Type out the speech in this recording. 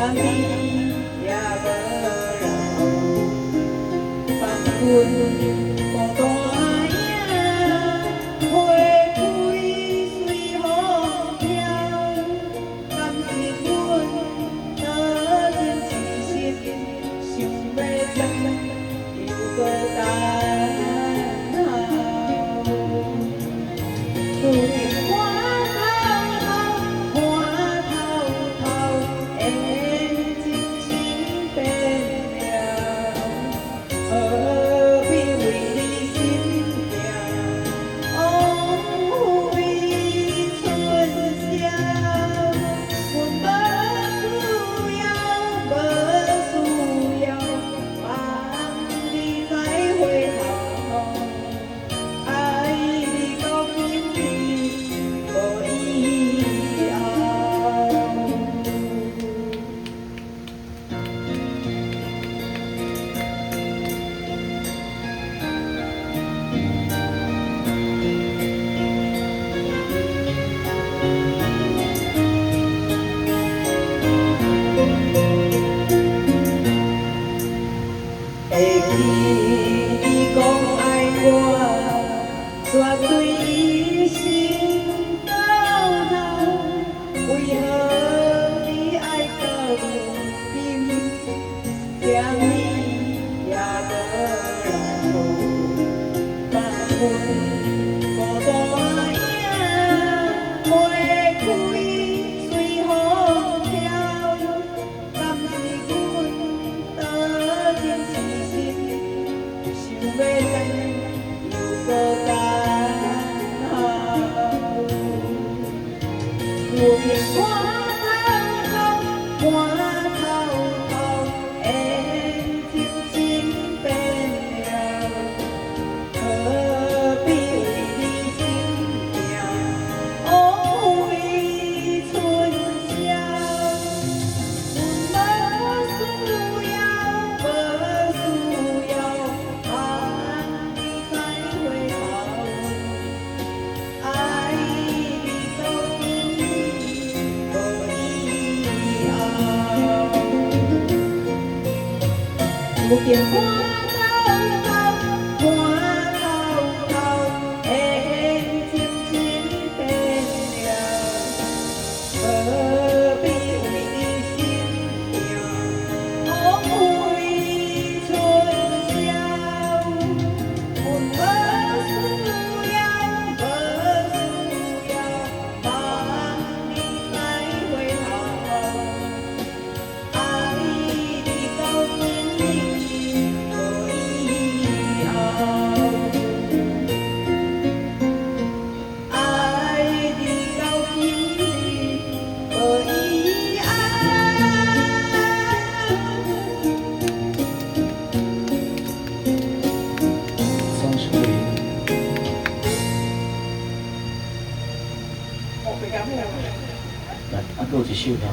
像你也不老，放阮孤单影，花开随风飘，甘是阮多情痴心，想要怎又搁等候。如今你讲爱我，绝对一心到老。为何你爱到如今，像你也不老？放阮孤单影，花开随风飘，甘是阮多情痴心。想要怎又搁等候？有片看透透，看透透，缘情真变了，何必为你心痛，枉费春宵？阮无需要，无需要。有见看透透，看透透，缘情真变了，何必为你心痛，枉费春宵？阮无需要，无需要，望你再回头，爱你到天明。啊，还有一首了。